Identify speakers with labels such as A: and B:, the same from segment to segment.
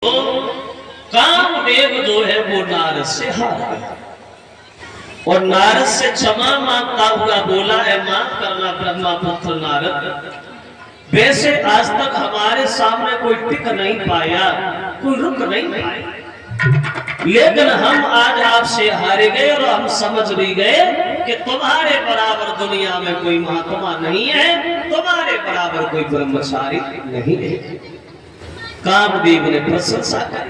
A: तो कामदेव जो है वो नारद से हार गया और नारद से क्षमा मांगता हुआ बोला है माफ करना ब्रह्मपुत्र नारद, वैसे आज तक हमारे सामने कोई टिक नहीं पाया, कोई रुक नहीं पाया, लेकिन हम आज आपसे हारे गए और हम समझ भी गए कि तुम्हारे बराबर दुनिया में कोई महात्मा नहीं है, तुम्हारे बराबर कोई ब्रह्मचारी नहीं है। कामदेव ने प्रशंसा की,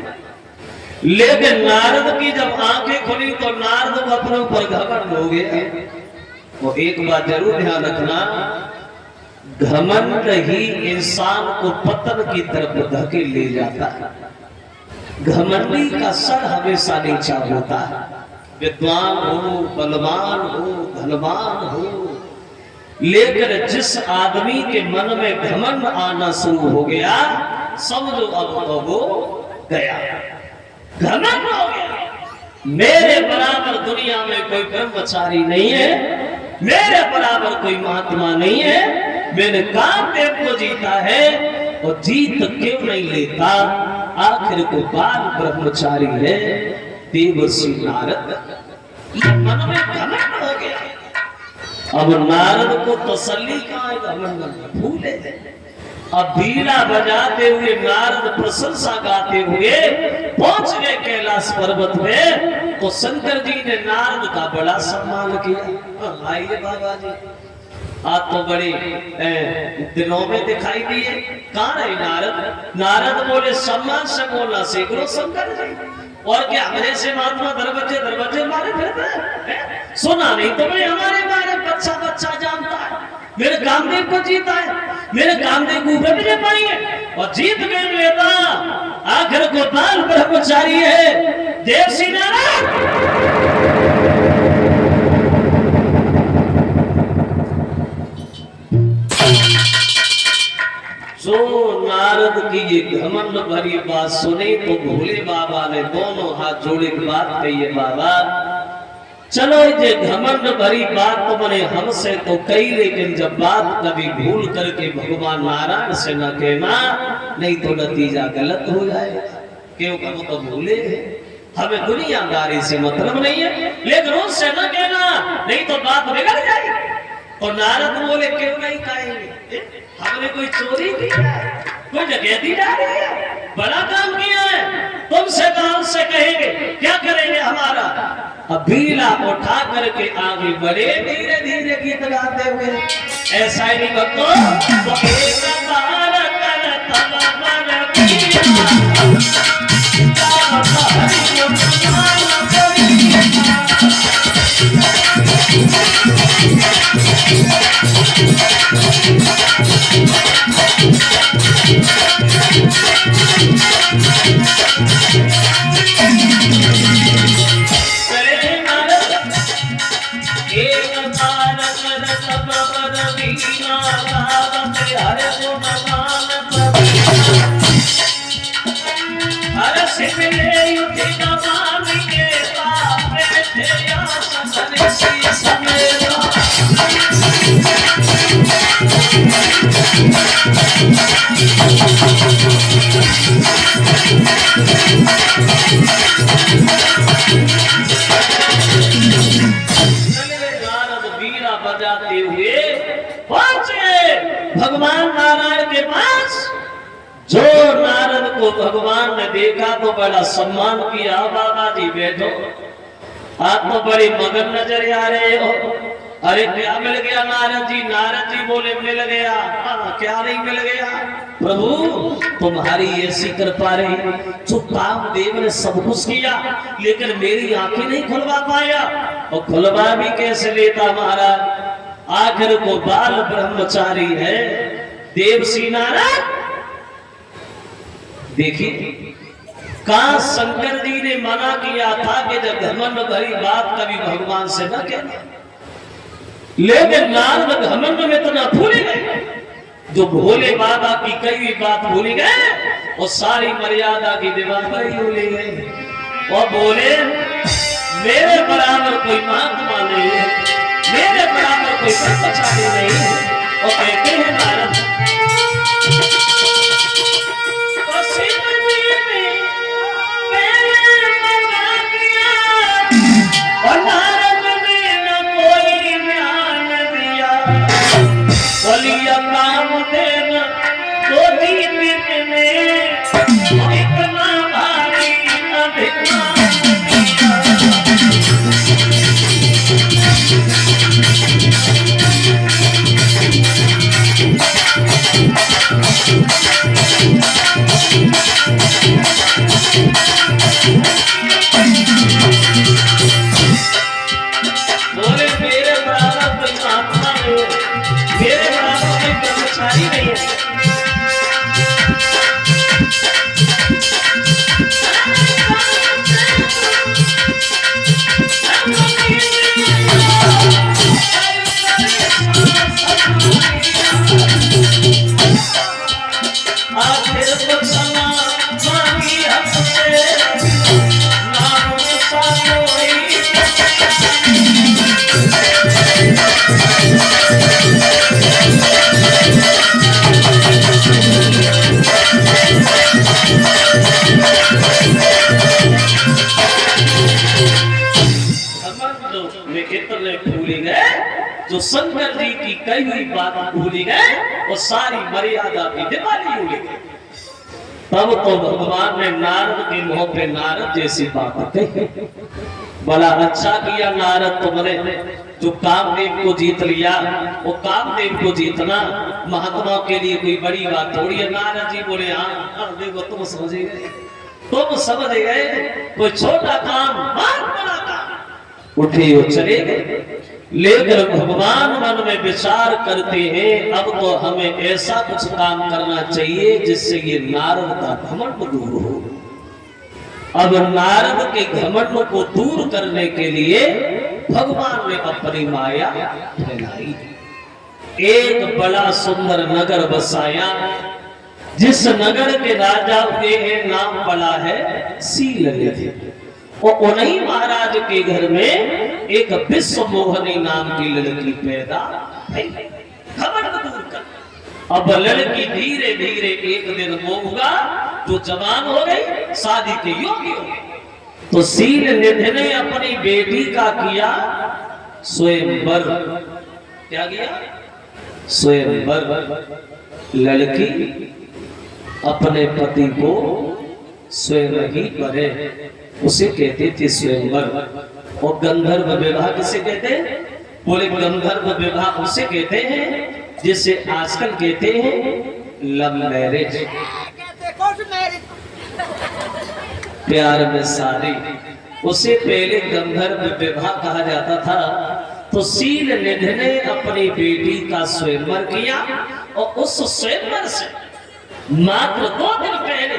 A: लेकिन नारद की जब आंखें खुली तो नारद को अपने ऊपर घमंड हो गया। वो एक बात जरूर ध्यान रखना, घमंड ही इंसान को पतन की तरफ धकेल ले जाता है। घमंडी का सर हमेशा नीचा होता है, विद्वान हो, बलवान हो, धनवान हो, लेकिन जिस आदमी के मन में घमंड आना शुरू हो गया समझो अब तो वो गया, घमंड हो गया। मेरे बराबर दुनिया में कोई ब्रह्मचारी नहीं है, मेरे बराबर कोई महात्मा नहीं है, मैंने कामदेव को जीता है और जीत क्यों नहीं लेता, आखिर को बाल ब्रह्मचारी है देवर्षि नारद। मन में घमंड हो गया। अब नारद को तसल्ली कहाँ है, घमंड भूले। अब बीड़ा बजाते हुए नारद प्रशंसा गाते हुए पहुंच गए कैलाश पर्वत में, तो शंकर जी ने नारद का बड़ा सम्मान किया। आइए बाबा जी, आज तो बड़े दिनों में दिखाई दिए, कहाँ रहे नारद? नारद बोले सम्मान से बोलना सीख लो शंकर जी, और क्या मेरे से महात्मा दरवाजे दरवाजे मारे फिरते हैं? सुना नहीं तुम्हें हमारे बारे में बच्चा बच्चा जानता है, मेरे कामदेव को जीता है, मेरे कामदेव को उपजे पाई है और जीत गए लेता, आखिर को बाल ब्रह्मचारी है देवर्षि नारद। जो नारद की ये घमंड भरी बात सुनी तो भोले बाबा ने दोनों हाथ जोड़े की बात कही है, बाबा चलो ये घमंड भरी बात तुमने हमसे तो कही, लेकिन जब बात कभी भूल करके भगवान नारायण से न कहना, नहीं तो नतीजा गलत हो जाएगा, क्योंकि वो तो भूले हैं, हमें दुनियादारी से मतलब नहीं है, लेकिन उससे न कहना नहीं तो बात बिगड़ जाएगी। और नारद बोले क्यों नहीं कहेंगे, हमने कोई चोरी की है, कोई डकैती डाली है, बड़ा काम किया है, तुमसे काम से कहेंगे, क्या करेंगे हमारा? अब बीड़ा उठा करके आगे बढ़े धीरे धीरे गीत गाते हुए, ऐसा ही भक्तों तो एक बार कर तलवर बजाते हुए पहुंचे भगवान नारायण के पास। जो नारद को भगवान ने देखा तो बड़ा सम्मान किया, बाबा जी बैठो, आप तो बड़े मगन नजर आ रहे हो, अरे क्या मिल गया नारद जी? नारद जी बोले मिल गया, क्या नहीं मिल गया प्रभु, तुम्हारी ऐसी कृपा रही, जो कामदेव ने सब कुछ किया लेकिन मेरी आंखें नहीं खुलवा पाया, और खुलवा भी कैसे लेता महाराज, आखिर को बाल ब्रह्मचारी है देवर्षि नारद। देखिए कहां शंकर जी ने मना किया था कि जब घमंड भरी बात कभी भगवान से न कहना, लेकिन नारद घमंड में तो न भूल गए, जो भोले बाबा की कई बात भूल गए और सारी मर्यादा की दीवार पर ही भूल गए, और बोले मेरे बराबर कोई महात्मा नहीं है, मेरे बराबर कोई ब्रह्मचारी नहीं है, और कहते हैं नारद जो शंकर जी की कही हुई बात भूली गए वो सारी मर्यादा भी दिवाली भूल गए। तब तो भगवान ने नारद के मुंह पे नारद जैसी बात कही। बड़ा अच्छा किया नारद तुमने जो कामदेव को जीत लिया। वो कामदेव को जीतना महात्मा के लिए कोई बड़ी बात थोड़ी है। नारद जी बोले हाँ देखो तुम समझ गए, तुम समझ गए, कोई छोटा काम बड़ा काम। उठे और चले गए। लेकर भगवान मन में विचार करते हैं अब तो हमें ऐसा कुछ काम करना चाहिए जिससे ये नारद का घमंड दूर हो। अब नारद के घमंड को दूर करने के लिए भगवान ने अपनी माया फैलाई। एक बड़ा सुंदर नगर बसाया जिस नगर के राजा के नाम पड़ा है शीलनिधि। और उन्हीं महाराज के घर में एक विश्व मोहनी नाम की लड़की पैदा हुई। घमंड दूर कर। अब लड़की धीरे धीरे एक दिन वो होगा जो जवान हो गई, शादी के योग्य हो गई। तो शीलनिधि ने अपनी बेटी का किया स्वयंवर। क्या किया? स्वयंवर। लड़की अपने पति को स्वयं ही करे, उसे कहते थे स्वयंवर। और गंधर्व विवाह किसे कहते हैं? बोले गंधर्व विवाह उसे कहते हैं जिसे आजकल कहते हैं लव मैरिज, प्यार में शादी। उसे पहले गंधर्व विवाह कहा जाता था। तो शीलनिधि ने अपनी बेटी का स्वयंवर किया और उस स्वयंवर से मात्र 2 दिन पहले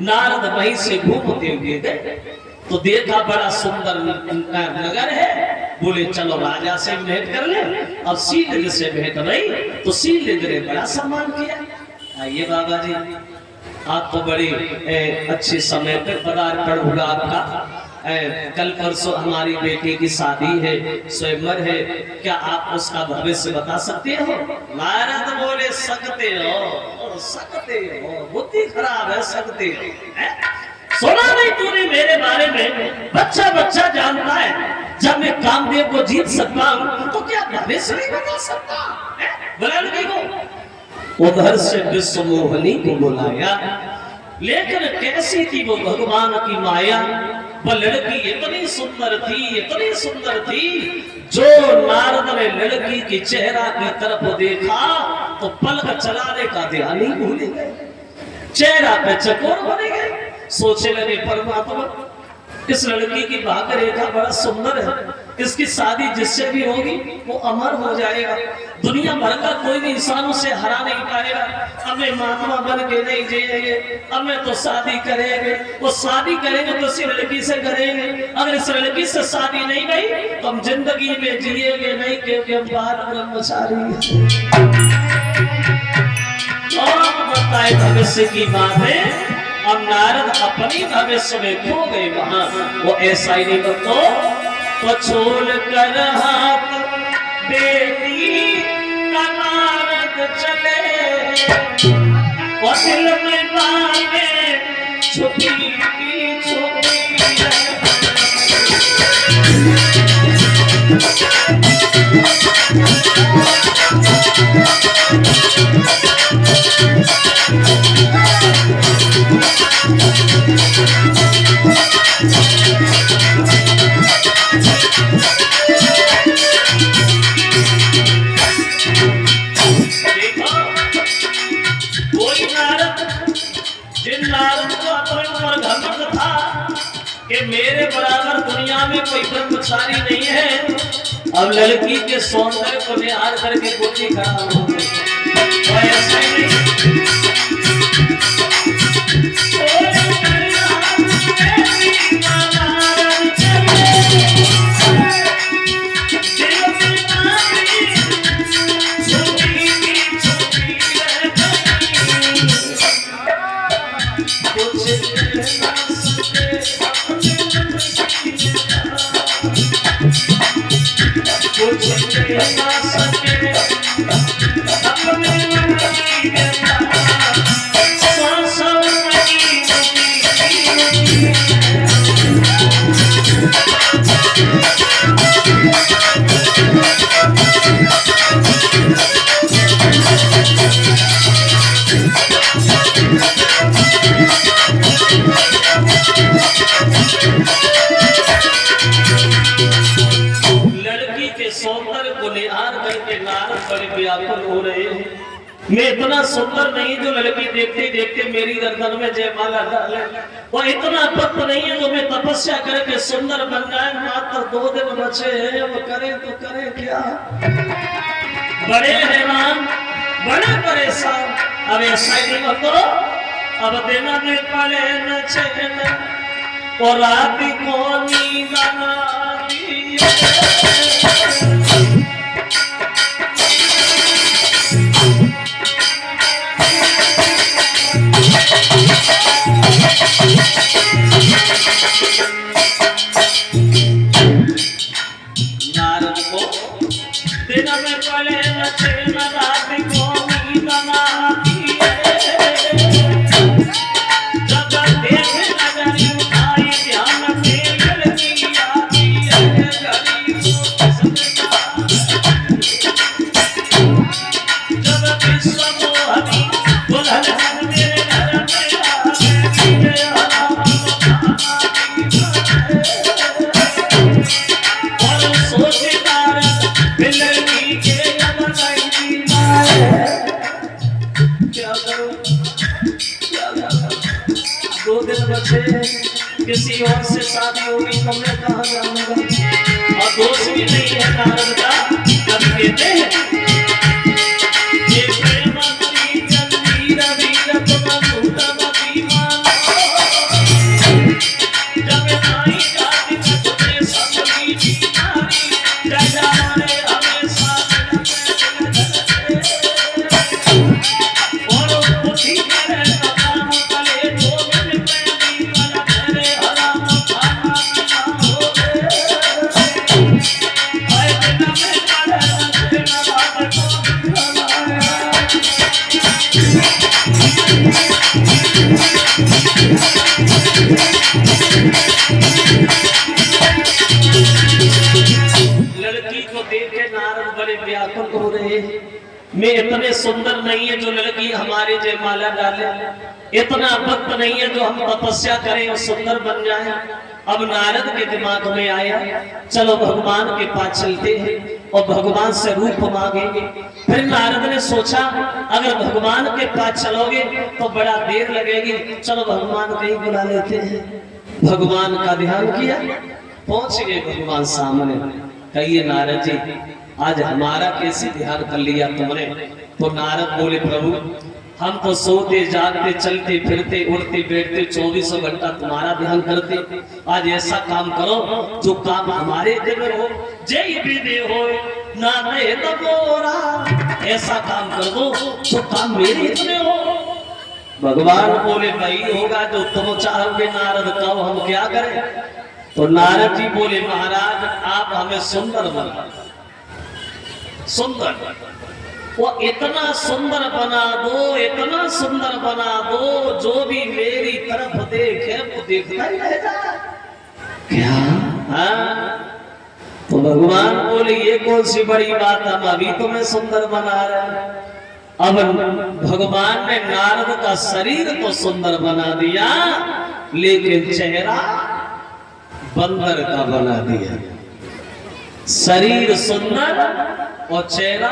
A: नारद वहीं से घूमते हुए गए तो देखा बड़ा सुंदर नगर है। बोले चलो राजा से भेंट कर ले। अब शीलनिधि से भेंट नहीं तो शीलनिधि ने बड़ा सम्मान किया। आइए बाबा जी आप तो बड़े अच्छे समय पर पदार्पण हुआ आपका। कल परसों हमारी बेटी की शादी है, स्वयंवर है, क्या आप उसका भविष्य बता सकते हो? नारद बोले सकते हो, बुद्धि खराब है, सकते हो। सुना नहीं तूने मेरे बारे में? बच्चा बच्चा जानता है जब मैं कामदेव को जीत सकता हूँ तो क्या भविष्य नहीं बता सकता? बोला लड़की को। उधर से विश्व मोहनी को बुलाया, लेकिन कैसी थी वो भगवान की माया। वो लड़की इतनी सुंदर थी जो नारद ने लड़की की चेहरा की तरफ देखा तो पलक चलाने का ध्यान ही भूल गए। चेहरा पे चकोर बने गए। सोचे लगे परमात्मा इस लड़की की भाग्य रेखा बड़ा सुंदर है, इसकी शादी जिससे भी होगी वो अमर हो जाएगा, दुनिया भर का कोई भी इंसान उसे हरा नहीं पाएगा। हमें महात्मा बन के नहीं जिएंगे, हमें तो शादी करेंगे। वो शादी करेंगे तो इस लड़की से करेंगे। अगर इस लड़की से शादी नहीं गई तो हम जिंदगी में जिएंगे नहीं, क्योंकि हम बाहर ब्रह्मचारी और बताए भविष्य की बात है। अब नारद अपनी भविष्य में खो गए वहां। वो ऐसा ही नहीं तो छोड़ कर हाथ बेटी का नारद चले और दिल में बातें छुपी छुपी। मेरे बराबर दुनिया में कोई ब्रह्मचारी नहीं है। अब लड़की के सौंदर्य को निहार करके बुद्धि खराब हो गई। बड़े व्याकुल हो रहे हैं। मैं इतना सुंदर नहीं जो लड़की देखते ही देखते मेरी गर्दन में जयमाला डाले, वो इतना भक्त नहीं है जो मैं तपस्या करके सुंदर बन जाए। मात्र 2 दिन बचे हैं, अब करे तो करे क्या। बड़े हैरान, बड़े परेशान। अब ऐसा ही मत करो, अब देना में पड़े न चैन और रात को नींद ना दिए। नारद को दिन में पड़े न चैन, रात को नींद ना दिए। जब देख नजर उठाई ध्यान से लड़की आती है घड़ी जब विश्व मोहनी दुल्हन मेरे घर में और सोचदार लड़की के अब नहीं क्या करूं क्या करूं। 2 दिन बचे, किसी और से शादी होगी तो मैं कहाँ जाऊंगा। और दोष भी नहीं है नारद का। कभी कहते हैं ये प्रेम की जंजीर वीर तुम भूतम दीवाना। जब नाई जाति में तुझे सबकी बीमारी जाने हमेशा और बुद्धि करे काम करे तो मिल प्रेमी वाला मेरे हराम खाना हो गए। आए दिन में पड़े न बात को बनाया। लड़की को देख के नारद बड़े व्याकुल हो रहे हैं। मैं इतने सुंदर नहीं है जो लड़की हमारे जयमाला डाले, इतना भक्त नहीं है जो हम तपस्या करें और सुंदर बन जाए। अब नारद के दिमाग में आया चलो भगवान के पास चलते हैं और भगवान से रूप मांगेंगे। फिर नारद ने सोचा अगर भगवान के पास चलोगे तो बड़ा देर लगेगी, चलो भगवान को ही बुला लेते हैं। भगवान का ध्यान किया, पहुंच गए भगवान सामने। कहिए नारद जी आज हमारा कैसे ध्यान कर लिया तुमने। तो नारद बोले प्रभु हम तो सोते जागते चलते फिरते उठते बैठते 24 घंटा तुम्हारा ध्यान करते। आज ऐसा काम करो जो काम हमारे दिल में हो, जय विदे हो ना रहे तो मोरा। ऐसा काम कर दो जो काम मेरे हित में हो। भगवान बोले वही होगा जो तुम चाहोगे। नारद कहो हम क्या करें। तो नारद जी बोले महाराज आप हमें सुंदर बना, सुंदर वो इतना सुंदर बना दो, इतना सुंदर बना दो जो भी मेरी तरफ देखे वो देखता ही रह जाए। क्या हाँ? तो भगवान बोले ये कौन सी बड़ी बात, हम अभी तुम्हें सुंदर बना रहे हैं। अब भगवान ने नारद का शरीर तो सुंदर बना दिया लेकिन चेहरा बंदर का बना दिया। शरीर सुंदर और चेहरा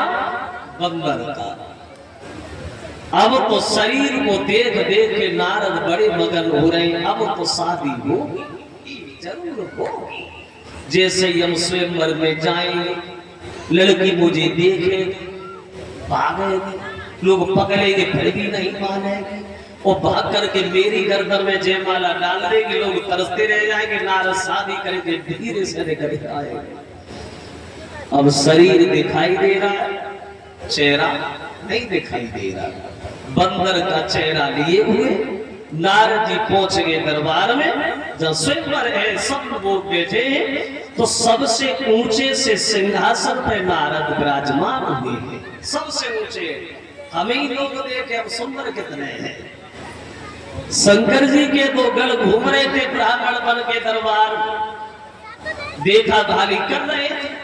A: बंदर का। अब तो शरीर को देख देख के नारद बड़े मगन हो रहे हैं। अब तो शादी होगी, जरूर होगी। जैसे हम स्वयंवर में जाएंगे, लड़की मुझे देखे भागेगी, लोग पकड़ेंगे फिर भी नहीं मानेंगे और भाग करके मेरी गर्दन में जयमाला डाल देंगे। लोग तरसते रह जाएंगे, नारद शादी करके धीरे से निकल आएंगे। अब शरीर दिखाई दे रहा है, चेहरा नहीं दिखाई दे रहा। बंदर का चेहरा लिए हुए नारद जी पहुंच गए दरबार में। जब स्वयंवर है सब लोग बैठे हैं तो सबसे ऊंचे से सिंहासन पे नारद विराजमान हुए हैं। सबसे ऊंचे हमें ही लोग देखे अब सुंदर कितने हैं। शंकर जी के दो गल घूम रहे थे ब्राह्मण बन के दरबार, देखा भाली कर रहे थे।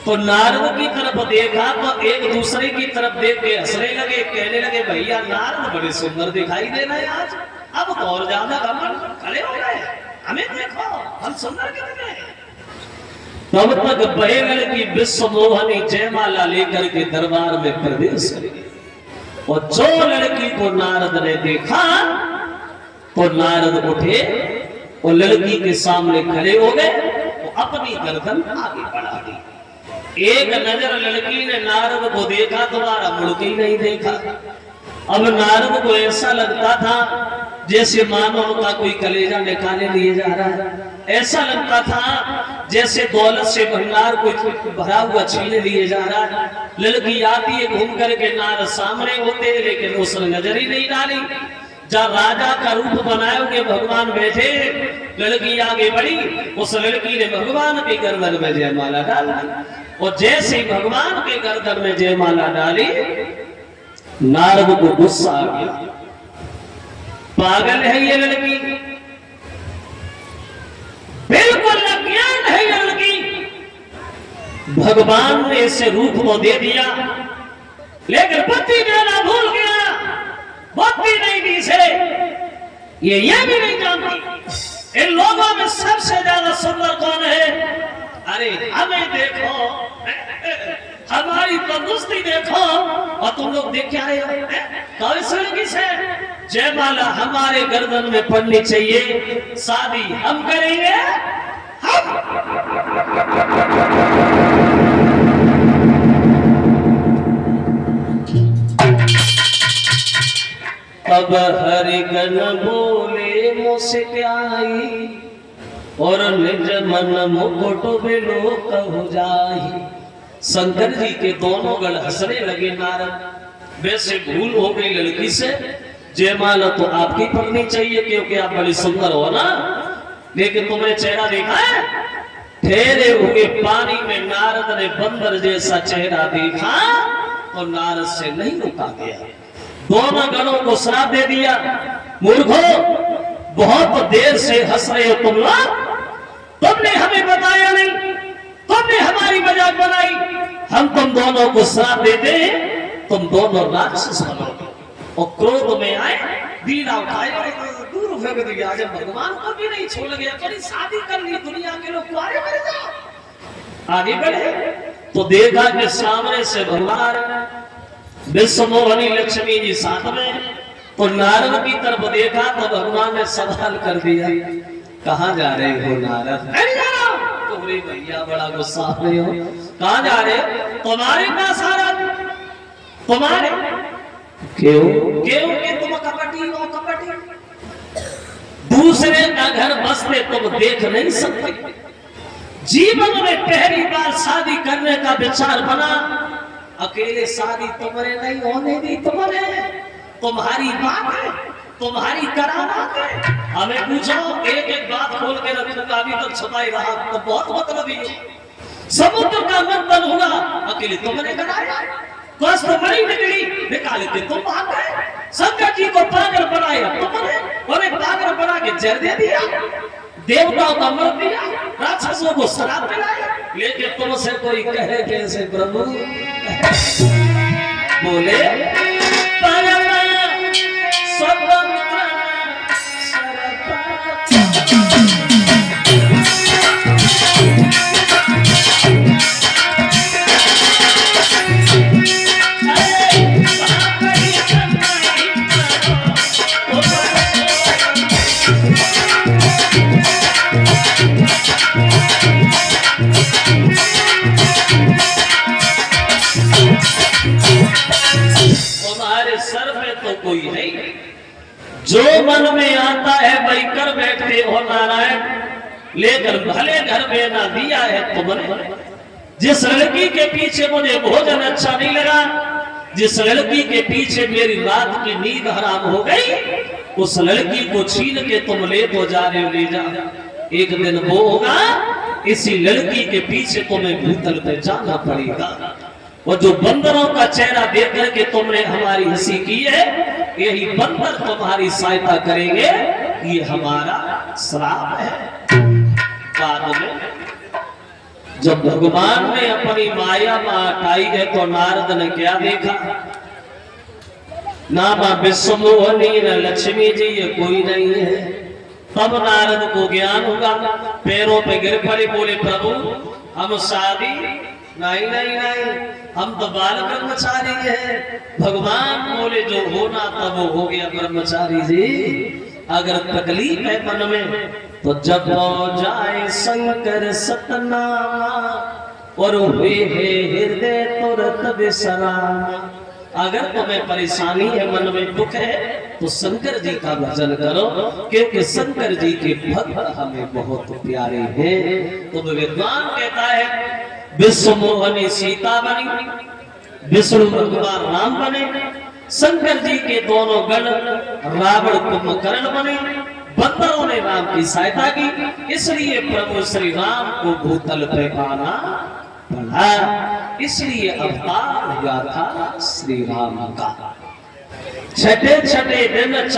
A: तो नारद की तरफ देखा तो एक दूसरे की तरफ देख के हंसने लगे, कहने लगे भैया नारद बड़े सुंदर दिखाई दे रहे हैं आज। अब तो और ज्यादा घमंड खड़े हो गए, हमें देखो हम सुंदर कितने हैं। तब तक बहेगल की विश्व मोहनी जयमाला लेकर के दरबार में प्रवेश करेगी। और जो लड़की को नारद ने देखा तो नारद उठे और लड़की के सामने खड़े हो गए, तो अपनी गर्दन आगे बढ़ा दी। एक नजर लड़की ने नारद को देखा, दोबारा मुड़ के नहीं देखा। अब नारद को ऐसा लगता था जैसे मानो उनका कोई कलेजा निकाले लिए जा रहा है, ऐसा लगता था जैसे दौलत से भंडार कोई भरा हुआ छीने लिए जा रहा है। लड़की आती है घूम करके, नारद सामने होते हैं लेकिन उसने नजर ही नहीं डाली। जब राजा का रूप बनाए भगवान बैठे, लड़की आगे बढ़ी, उस लड़की ने भगवान के गर्दन में जयमाला डाली। और जैसे ही भगवान के गर्दन में जयमाला डाली, नारद को गुस्सा आ गया। पागल है ये लड़की, बिल्कुल अज्ञान है ये लड़की। भगवान ने इसे रूप को दे दिया, लेकिन पति देना भूल गया, बत्ती नहीं दी से। ये भी नहीं जानती इन लोगों में सबसे ज्यादा सुंदर कौन है। अरे हमें देखो, हमारी तंदुरुस्ती देखो, और तुम लोग देख क्या रहे हो। इस लड़की से जयमाला हमारे गर्दन में पड़नी चाहिए, शादी हम करेंगे, हम। अब हरि गण बोले मुस्काई, और निज मन मुकुट बिलो कहु जाहि। शंकर जी के दोनों गण हंसने लगे। नारद वैसे भूल हो गई लड़की से, जयमाला तो आपकी पड़नी चाहिए क्योंकि आप बड़ी सुंदर हो ना, लेकिन तुमने चेहरा देखा है। ठहरे हुए पानी में नारद ने बंदर जैसा चेहरा देखा और नारद से नहीं रुका गया। दोनों गणों को श्राप दे दिया, मूर्खो बहुत देर से हंस रहे हो तुम लोग, तुमने हमें बताया नहीं, तुमने हमारी मजाक बनाई। हम तुम दोनों को श्राप देते हैं, तुम दोनों राक्षस बनोगे। और क्रोध में आए, बीड़ा उठाए और दूर फेंक दिया। जब भगवान को भी नहीं छोड़ गया, कहीं शादी कर ली, दुनिया के लोग कुआरे मर जाओ। आगे बढ़े तो देखा कि सामने से भगवान विश्व मोहनी लक्ष्मी जी साथ में। तो नारद की तरफ देखा तो भगवान ने सवाल कर दिया, कहाँ जा रहे हो नारद। तुम्हारे भैया बड़ा गुस्सा रहे हो, कहाँ जा रहे हो। तुम्हारे पास सारा तुम्हारे क्यों क्यों कि तुम कपटी हो, कपटी। दूसरे का घर बसते तुम देख नहीं सकते। जीवन में पहली बार शादी करने का विचार बना, अकेले शादी तुम्हारे नहीं होने दी, तुम्हारी बात है, तुम्हारी करामात है। हमें पूछो, एक एक बात खोल के रखूंगा, अभी तक छुपाई रहा तो बहुत मतलबी है। समुद्र का मंथन हुआ, अकेले तुमने कराया। कष्ट बड़ी निकली, निकाले के तुम भाग गए। शंकर जी को पागल बनाया तुमने, और एक पागल बना के जर दे दिया, देवताओं का मर दिया, राक्षसों को श्राप दिलाया। लेकिन तुमसे कोई कहे कैसे प्रभु, बोले जो मन में आता है वही कर बैठते हो नारायण, लेकर भले घर में ना दिया है तुमने। जिस लड़की के पीछे मुझे भोजन अच्छा नहीं लगा, जिस लड़की के पीछे मेरी रात की नींद हराम हो गई, उस लड़की को छीन के तुम ले तो जा रहे हो, ले जा। एक दिन वो होगा, इसी लड़की के पीछे तुम्हें भूतल पे जाना पड़ेगा। और जो बंदरों का चेहरा देख करके तुमने हमारी हंसी की है, यही बंदर तुम्हारी सहायता करेंगे, ये हमारा श्राप है। बाद में जब भगवान ने अपनी माया हटाई है तो नारद ने क्या देखा, ना मां विश्व मोहनी न लक्ष्मी जी, ये कोई नहीं है। तब नारद को ज्ञान हुआ, पैरों पे गिर पड़े, बोले प्रभु हम शादी नहीं नहीं नहीं, हम तो बाल ब्रह्मचारी है। भगवान बोले जो होना था वो हो गया ब्रह्मचारी जी। अगर तकलीफ है मन में तो जब हो जाए शंकर सतनामा और हुए है हृदय तुरंत विश्राम। अगर तुम्हें परेशानी है, मन में दुख है, तो शंकर जी का भजन करो, क्योंकि शंकर जी के भक्त हमें बहुत प्यारे हैं। तो विद्वान कहता है विश्व मोहनी सीता बनी, विष्णु भगवान राम बने, शंकर जी के दोनों गण रावण कुंभकर्ण बने, बंदरों ने राम की सहायता की, इसलिए प्रभु श्री राम को भूतल पे आना पड़ा, इसलिए अवतार हुआ था श्री राम का। छठे छठे दिन